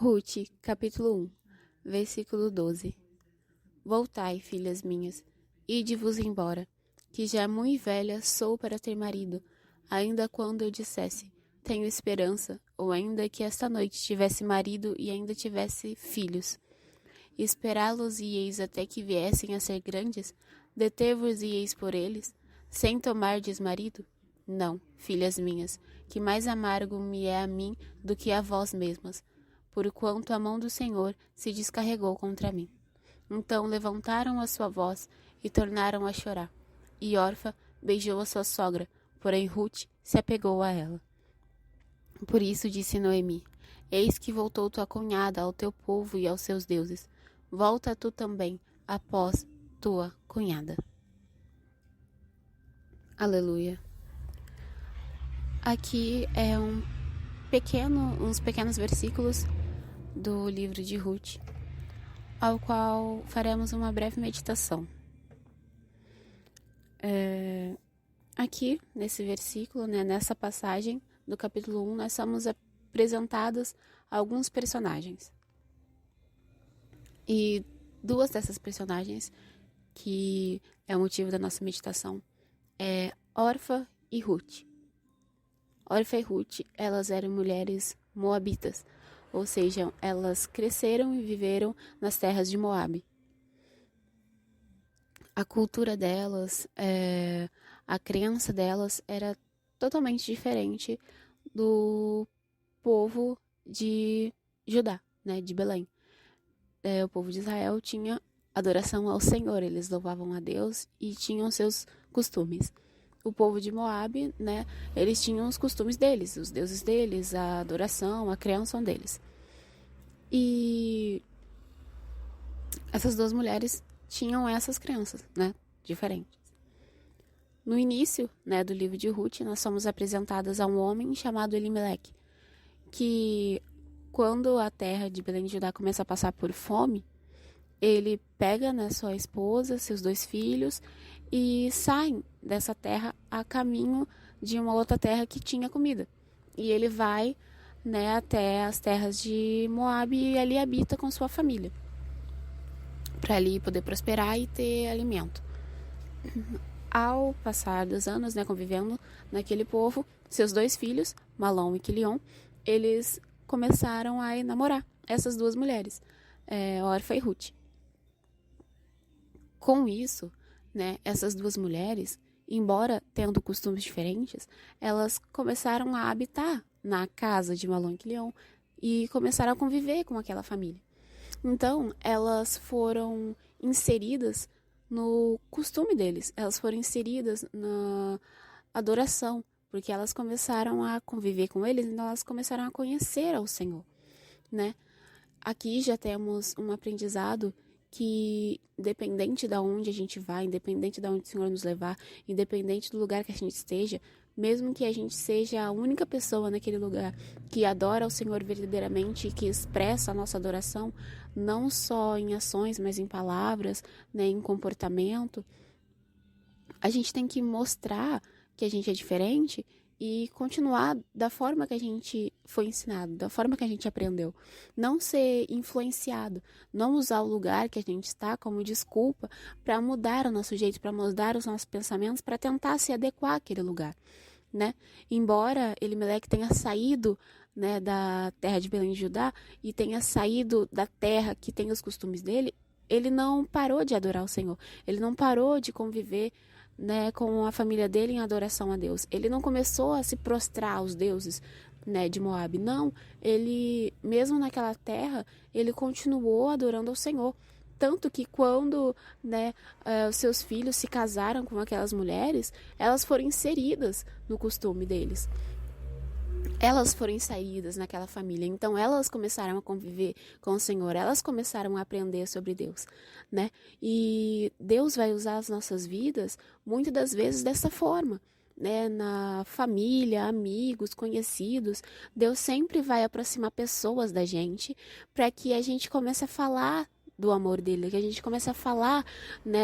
Rute, capítulo 1, versículo 12. Voltai, filhas minhas, ide-vos embora, que já muito velha sou para ter marido, ainda quando eu dissesse, tenho esperança, ou ainda que esta noite tivesse marido e ainda tivesse filhos. Esperá-los-ieis até que viessem a ser grandes, deter-vos-ieis por eles, sem tomardes marido? Não, filhas minhas, que mais amargo me é a mim do que a vós mesmas, porquanto a mão do Senhor se descarregou contra mim. Então levantaram a sua voz e tornaram a chorar. E Orfa beijou a sua sogra, porém Rute se apegou a ela. Por isso disse Noemi, eis que voltou tua cunhada ao teu povo e aos seus deuses. Volta tu também, após tua cunhada. Aleluia. Aqui é uns pequenos versículos do livro de Ruth, ao qual faremos uma breve meditação. Aqui, nesse versículo, nessa passagem do capítulo 1, nós somos apresentados a alguns personagens. E duas dessas personagens, que é o motivo da nossa meditação, é Orfa e Ruth. Orfa e Ruth, elas eram mulheres moabitas, ou seja, elas cresceram e viveram nas terras de Moabe. A cultura delas, a crença delas era totalmente diferente do povo de Judá, de Belém. O povo de Israel tinha adoração ao Senhor, eles louvavam a Deus e tinham seus costumes. O povo de Moabe, eles tinham os costumes deles, os deuses deles, a adoração, a crença deles. E essas duas mulheres tinham essas crenças, diferentes. No início, do livro de Ruth, nós somos apresentadas a um homem chamado Elimeleque, que quando a terra de Belém de Judá começa a passar por fome, ele pega sua esposa, seus 2 filhos e saem dessa terra a caminho de uma outra terra que tinha comida. E ele vai até as terras de Moabe e ali habita com sua família, para ali poder prosperar e ter alimento. Ao passar dos anos, convivendo naquele povo, seus 2 filhos, Malom e Quilion, eles começaram a namorar essas duas mulheres, Orfa e Ruth. Com isso, essas duas mulheres, embora tendo costumes diferentes, elas começaram a habitar na casa de Malom e Quilion e começaram a conviver com aquela família. Então, elas foram inseridas no costume deles, elas foram inseridas na adoração, porque elas começaram a conviver com eles, então elas começaram a conhecer ao Senhor, Aqui já temos um aprendizado que, independente de onde a gente vai, independente de onde o Senhor nos levar, independente do lugar que a gente esteja, mesmo que a gente seja a única pessoa naquele lugar que adora ao Senhor verdadeiramente e que expressa a nossa adoração, não só em ações, mas em palavras, em comportamento, a gente tem que mostrar que a gente é diferente e continuar da forma que a gente foi ensinado, da forma que a gente aprendeu. Não ser influenciado, não usar o lugar que a gente está como desculpa para mudar o nosso jeito, para mudar os nossos pensamentos, para tentar se adequar àquele lugar, Embora Elimeleque tenha saído, da terra de Belém de Judá e tenha saído da terra que tem os costumes dele, ele não parou de adorar o Senhor, ele não parou de conviver com a família dele em adoração a Deus. Ele não começou a se prostrar aos deuses, de Moabe. Não, ele, mesmo naquela terra, ele continuou adorando ao Senhor. Tanto que quando os seus filhos se casaram com aquelas mulheres, elas foram inseridas no costume deles. Elas foram inseridas naquela família, então elas começaram a conviver com o Senhor, elas começaram a aprender sobre Deus, E Deus vai usar as nossas vidas, muitas das vezes, dessa forma, na família, amigos, conhecidos. Deus sempre vai aproximar pessoas da gente para que a gente comece a falar do amor dele, que a gente comece a falar,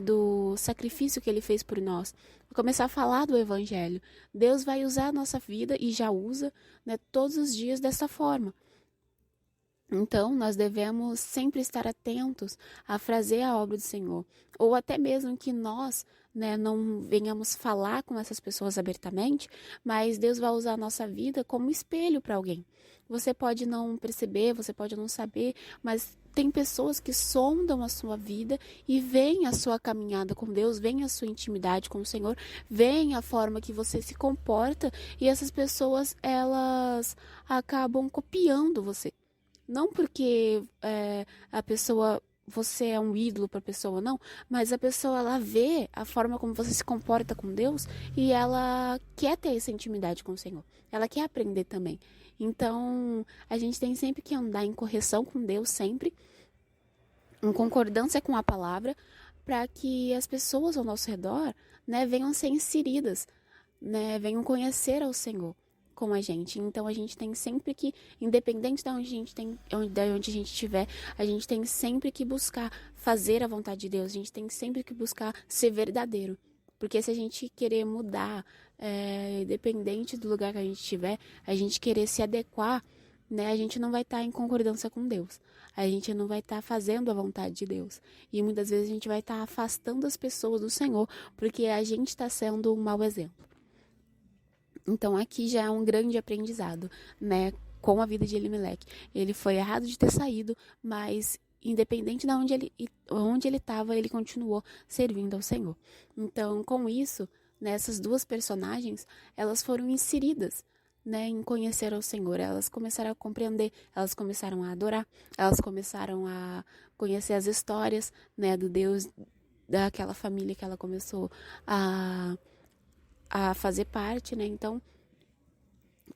do sacrifício que ele fez por nós, começar a falar do evangelho. Deus vai usar a nossa vida e já usa, todos os dias dessa forma. Então, nós devemos sempre estar atentos a fazer a obra do Senhor, ou até mesmo que nós, né, não venhamos falar com essas pessoas abertamente, mas Deus vai usar a nossa vida como espelho para alguém. Você pode não perceber, você pode não saber, mas tem pessoas que sondam a sua vida e veem a sua caminhada com Deus, veem a sua intimidade com o Senhor, veem a forma que você se comporta, e essas pessoas, elas acabam copiando você. Não porque a pessoa, você é um ídolo para a pessoa, não, mas a pessoa, ela vê a forma como você se comporta com Deus e ela quer ter essa intimidade com o Senhor. Ela quer aprender também. Então, a gente tem sempre que andar em correção com Deus, sempre, em concordância com a palavra, para que as pessoas ao nosso redor, né, venham ser inseridas, né, venham conhecer ao Senhor com a gente. Então a gente tem sempre que, independente de onde a gente de onde a gente estiver, a gente tem sempre que buscar fazer a vontade de Deus. A gente tem sempre que buscar ser verdadeiro. Porque se a gente querer mudar, independente do lugar que a gente estiver, a gente querer se adequar, né, a gente não vai estar em concordância com Deus. A gente não vai estar fazendo a vontade de Deus. E muitas vezes a gente vai estar afastando as pessoas do Senhor, porque a gente está sendo um mau exemplo. Então aqui já é um grande aprendizado, né, com a vida de Elimelec. Ele foi errado de ter saído, mas independente de onde ele estava, ele continuou servindo ao Senhor. Então, com isso, nessas duas personagens, elas foram inseridas, né, em conhecer ao Senhor. Elas começaram a compreender, elas começaram a adorar, elas começaram a conhecer as histórias, né, do Deus daquela família que ela começou a fazer parte, né? Então,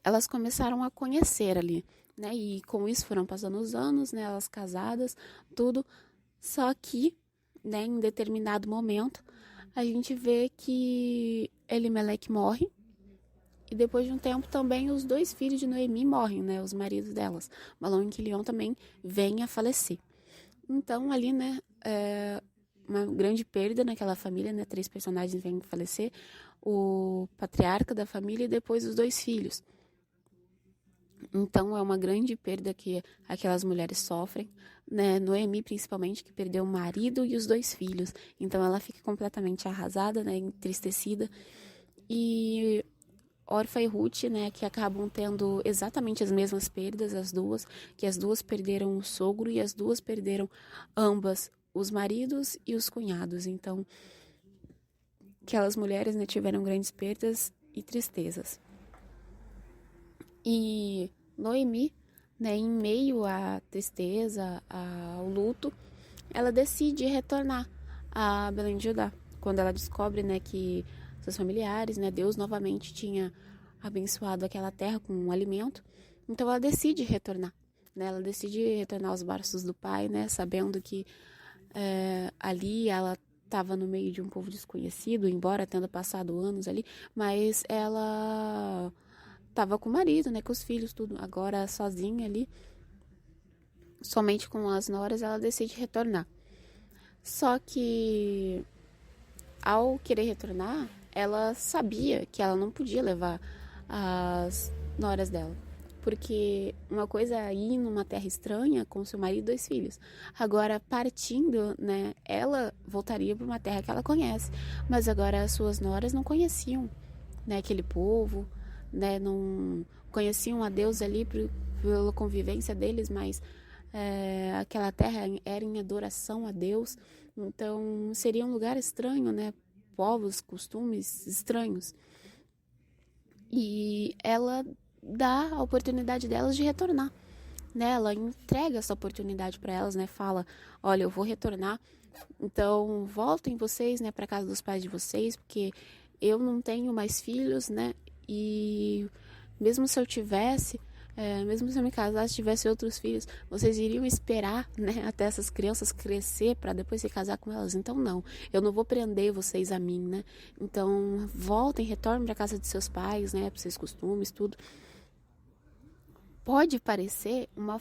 elas começaram a conhecer ali, né? E com isso foram passando os anos, né? Elas casadas, tudo. Só que, né, em determinado momento, a gente vê que Elimelec morre. E depois de um tempo também os dois filhos de Noemi morrem, né? Os maridos delas. Malom e Quilion também vêm a falecer. Então, ali, né, uma grande perda naquela família, né? 3 personagens vêm falecer. O patriarca da família e depois os 2 filhos. Então, é uma grande perda que aquelas mulheres sofrem, né? Noemi, principalmente, que perdeu o marido e os 2 filhos. Então, ela fica completamente arrasada, né? Entristecida. E Orfa e Ruth, né, que acabam tendo exatamente as mesmas perdas, as duas, que as duas perderam o sogro e as duas perderam ambas, os maridos e os cunhados. Então, aquelas mulheres, né, tiveram grandes perdas e tristezas. E Noemi, né, em meio à tristeza, ao luto, ela decide retornar a Belém de Judá. Quando ela descobre, né, que seus familiares, né, Deus novamente tinha abençoado aquela terra com um alimento, então ela decide retornar. Né, ela decide retornar aos braços do pai, né, sabendo que ali ela estava no meio de um povo desconhecido, embora tendo passado anos ali, mas ela estava com o marido, né, com os filhos, tudo. Agora sozinha ali, somente com as noras, ela decide retornar. Só que ao querer retornar, ela sabia que ela não podia levar as noras dela. Porque uma coisa é ir numa terra estranha com seu marido e 2 filhos. Agora, partindo, né, ela voltaria para uma terra que ela conhece. Mas agora as suas noras não conheciam, né, aquele povo, né, não conheciam a Deus ali pela convivência deles, mas aquela terra era em adoração a Deus. Então, seria um lugar estranho, né? Povos, costumes estranhos. E ela dá a oportunidade delas de retornar, né? Ela entrega essa oportunidade para elas, né? Fala, olha, eu vou retornar, então voltem vocês, né, para casa dos pais de vocês, porque eu não tenho mais filhos, né? E mesmo se eu tivesse, mesmo se eu me casasse e tivesse outros filhos, vocês iriam esperar, né, até essas crianças crescer para depois se casar com elas. Então não, eu não vou prender vocês a mim, né? Então voltem, retornem para casa de seus pais, né, para seus costumes, tudo. Pode parecer uma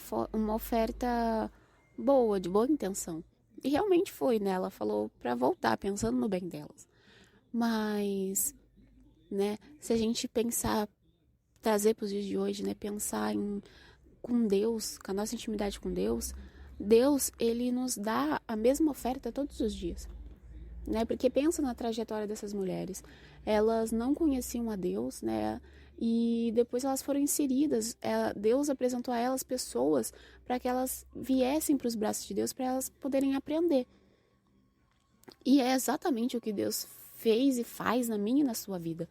oferta boa, de boa intenção. E realmente foi, né? Ela falou para voltar, pensando no bem delas. Mas, né, se a gente pensar, trazer para os dias de hoje, né, pensar em com Deus, com a nossa intimidade com Deus, Deus, ele nos dá a mesma oferta todos os dias, né? Porque pensa na trajetória dessas mulheres. Elas não conheciam a Deus, né? E depois elas foram inseridas. Deus apresentou a elas pessoas para que elas viessem para os braços de Deus, para elas poderem aprender. E é exatamente o que Deus fez e faz na minha e na sua vida,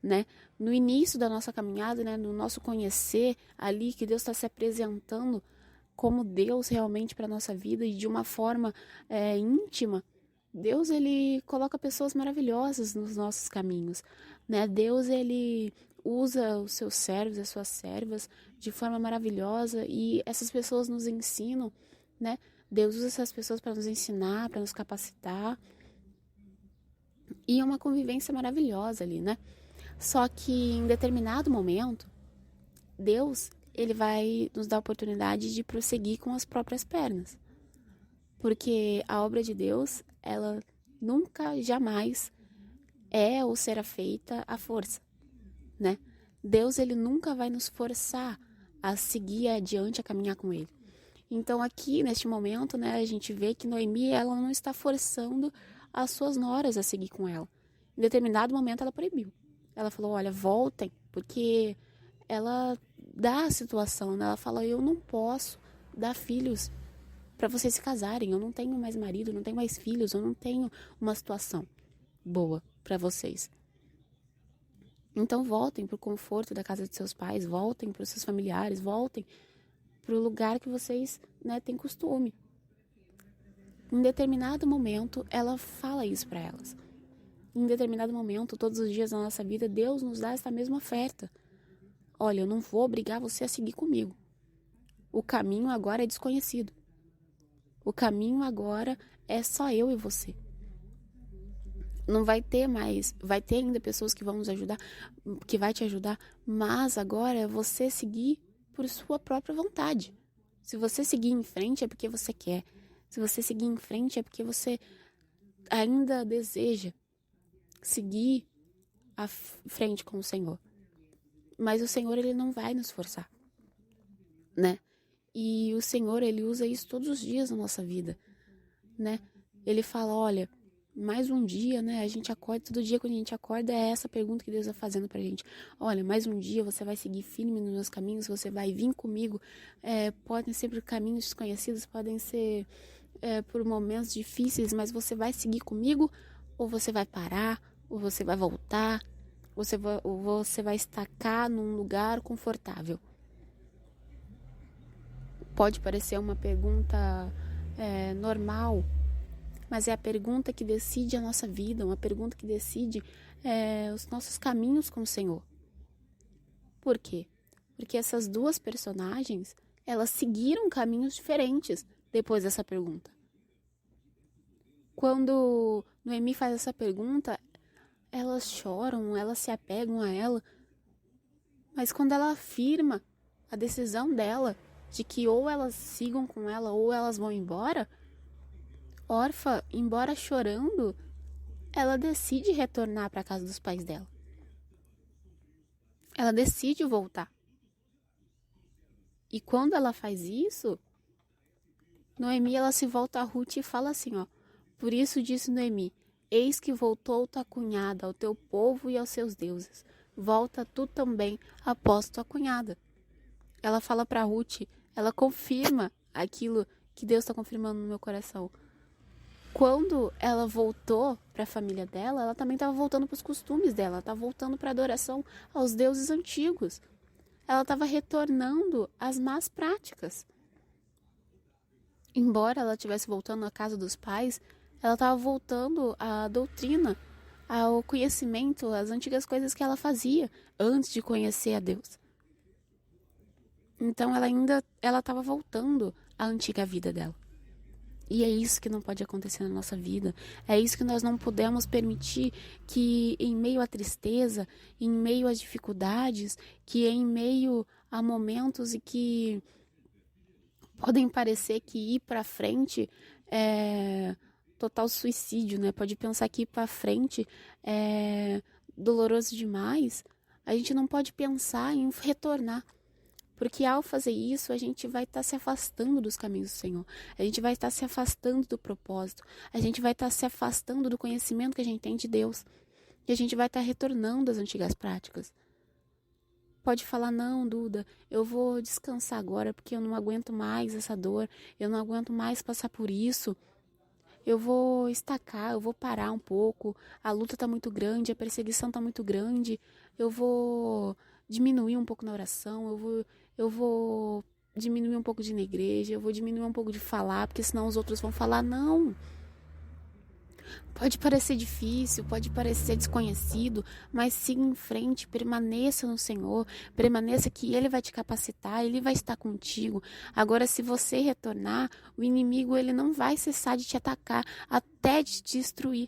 né? No início da nossa caminhada, né? No nosso conhecer ali, que Deus está se apresentando como Deus realmente para a nossa vida e de uma forma íntima. Deus, ele coloca pessoas maravilhosas nos nossos caminhos, né? Deus, ele usa os seus servos, as suas servas de forma maravilhosa e essas pessoas nos ensinam, né? Deus usa essas pessoas para nos ensinar, para nos capacitar e é uma convivência maravilhosa ali, né? Só que em determinado momento, Deus, ele vai nos dar a oportunidade de prosseguir com as próprias pernas. Porque a obra de Deus, ela nunca, jamais é ou será feita à força, né? Deus, ele nunca vai nos forçar a seguir adiante, a caminhar com ele. Então, aqui, neste momento, né, a gente vê que Noemi, ela não está forçando as suas noras a seguir com ela. Em determinado momento, ela proibiu. Ela falou, olha, voltem, porque ela dá a situação, né? Ela fala, eu não posso dar filhos para vocês se casarem, eu não tenho mais marido, não tenho mais filhos, eu não tenho uma situação boa para vocês. Então voltem para o conforto da casa de seus pais, voltem para os seus familiares, voltem para o lugar que vocês, né, têm costume. Em determinado momento, ela fala isso para elas. Em determinado momento, todos os dias da nossa vida, Deus nos dá essa mesma oferta. Olha, eu não vou obrigar você a seguir comigo. O caminho agora é desconhecido. O caminho agora é só eu e você. Não vai ter mais, vai ter ainda pessoas que vão nos ajudar, que vai te ajudar, mas agora é você seguir por sua própria vontade. Se você seguir em frente é porque você quer. Se você seguir em frente é porque você ainda deseja seguir à frente com o Senhor. Mas o Senhor, ele não vai nos forçar, né? E o Senhor, ele usa isso todos os dias na nossa vida, né? Ele fala, olha, mais um dia, né? A gente acorda, todo dia quando a gente acorda é essa pergunta que Deus está fazendo pra gente. Olha, mais um dia você vai seguir firme nos meus caminhos, você vai vir comigo. Podem ser por caminhos desconhecidos, podem ser por momentos difíceis, mas você vai seguir comigo ou você vai parar, ou você vai voltar, ou você vai estacar num lugar confortável. Pode parecer uma pergunta normal, mas é a pergunta que decide a nossa vida, uma pergunta que decide os nossos caminhos com o Senhor. Por quê? Porque essas duas personagens, elas seguiram caminhos diferentes depois dessa pergunta. Quando Noemi faz essa pergunta, elas choram, elas se apegam a ela, mas quando ela afirma a decisão dela de que ou elas sigam com ela ou elas vão embora, Orfa, embora chorando, ela decide retornar para a casa dos pais dela. Ela decide voltar. E quando ela faz isso, Noemi, ela se volta a Ruth e fala assim, ó. Por isso disse Noemi, eis que voltou tua cunhada ao teu povo e aos seus deuses. Volta tu também após tua cunhada. Ela fala para Ruth, ela confirma aquilo que Deus está confirmando no meu coração. Quando ela voltou para a família dela, ela também estava voltando para os costumes dela, ela estava voltando para a adoração aos deuses antigos. Ela estava retornando às más práticas. Embora ela estivesse voltando à casa dos pais, ela estava voltando à doutrina, ao conhecimento, às antigas coisas que ela fazia antes de conhecer a Deus. Então ela estava voltando à antiga vida dela. E é isso que não pode acontecer na nossa vida. É isso que nós não podemos permitir que em meio à tristeza, em meio às dificuldades, que em meio a momentos e que podem parecer que ir para frente é total suicídio, né? Pode pensar que ir para frente é doloroso demais. A gente não pode pensar em retornar. Porque ao fazer isso, a gente vai estar se afastando dos caminhos do Senhor. A gente vai estar se afastando do propósito. A gente vai estar se afastando do conhecimento que a gente tem de Deus. E a gente vai estar retornando às antigas práticas. Pode falar, não, Duda, eu vou descansar agora porque eu não aguento mais essa dor, eu não aguento mais passar por isso. Eu vou estacar, eu vou parar um pouco, a luta está muito grande, a perseguição está muito grande, eu vou diminuir um pouco na oração, eu vou diminuir um pouco de ir na igreja, eu vou diminuir um pouco de falar, porque senão os outros vão falar, não. Pode parecer difícil, pode parecer desconhecido, mas siga em frente, permaneça no Senhor, permaneça que Ele vai te capacitar, Ele vai estar contigo. Agora, se você retornar, o inimigo ele não vai cessar de te atacar até te destruir.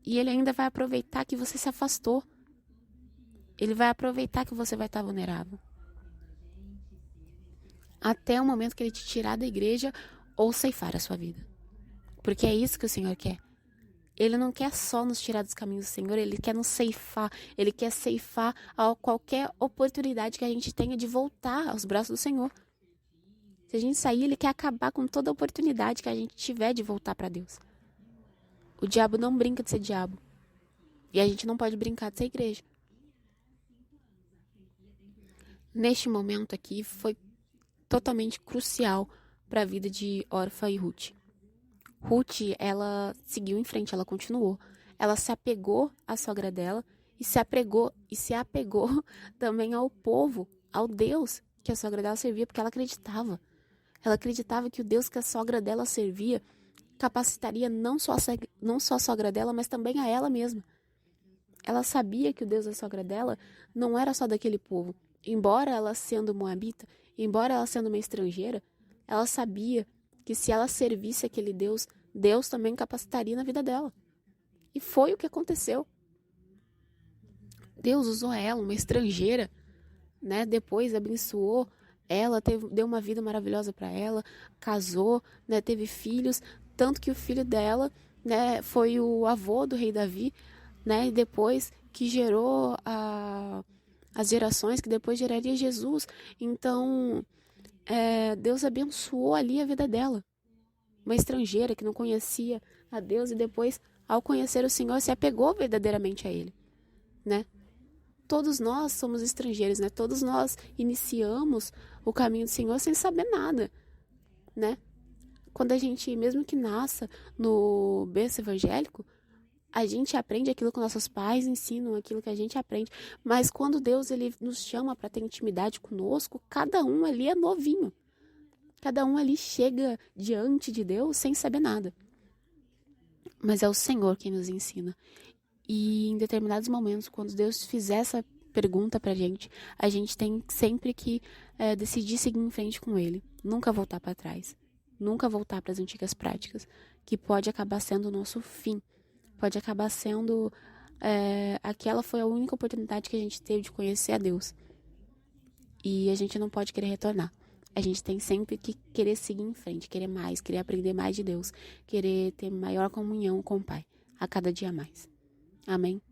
E ele ainda vai aproveitar que você se afastou. Ele vai aproveitar que você vai estar vulnerável. Até o momento que ele te tirar da igreja ou ceifar a sua vida. Porque é isso que o Senhor quer. Ele não quer só nos tirar dos caminhos do Senhor, Ele quer nos ceifar. Ele quer ceifar a qualquer oportunidade que a gente tenha de voltar aos braços do Senhor. Se a gente sair, Ele quer acabar com toda oportunidade que a gente tiver de voltar para Deus. O diabo não brinca de ser diabo. E a gente não pode brincar de ser igreja. Neste momento aqui, foi totalmente crucial para a vida de Orfa e Ruth. Ruth, ela seguiu em frente, ela continuou. Ela se apegou à sogra dela e se apegou também ao povo, ao Deus que a sogra dela servia, porque ela acreditava. Ela acreditava que o Deus que a sogra dela servia capacitaria não só a sogra dela, mas também a ela mesma. Ela sabia que o Deus da sogra dela não era só daquele povo. Embora ela sendo moabita, embora ela sendo uma estrangeira, ela sabia que se ela servisse aquele Deus, Deus também capacitaria na vida dela. E foi o que aconteceu. Deus usou ela, uma estrangeira, né? Depois abençoou ela, deu uma vida maravilhosa para ela, casou, né? Teve filhos, tanto que o filho dela, né, foi o avô do rei Davi, né? E depois que gerou as gerações, que depois geraria Jesus. Então, Deus abençoou ali a vida dela. Uma estrangeira que não conhecia a Deus e depois, ao conhecer o Senhor, se apegou verdadeiramente a Ele, né? Todos nós somos estrangeiros, né? Todos nós iniciamos o caminho do Senhor sem saber nada, né? Quando a gente, mesmo que nasça no berço evangélico, a gente aprende aquilo que nossos pais ensinam, aquilo que a gente aprende. Mas quando Deus ele nos chama para ter intimidade conosco, cada um ali é novinho. Cada um ali chega diante de Deus sem saber nada. Mas é o Senhor quem nos ensina. E em determinados momentos, quando Deus fizer essa pergunta pra gente, a gente tem sempre que decidir seguir em frente com Ele. Nunca voltar para trás. Nunca voltar para as antigas práticas. Que pode acabar sendo o nosso fim. Pode acabar sendo... aquela foi a única oportunidade que a gente teve de conhecer a Deus. E a gente não pode querer retornar. A gente tem sempre que querer seguir em frente, querer mais, querer aprender mais de Deus, querer ter maior comunhão com o Pai, a cada dia mais. Amém?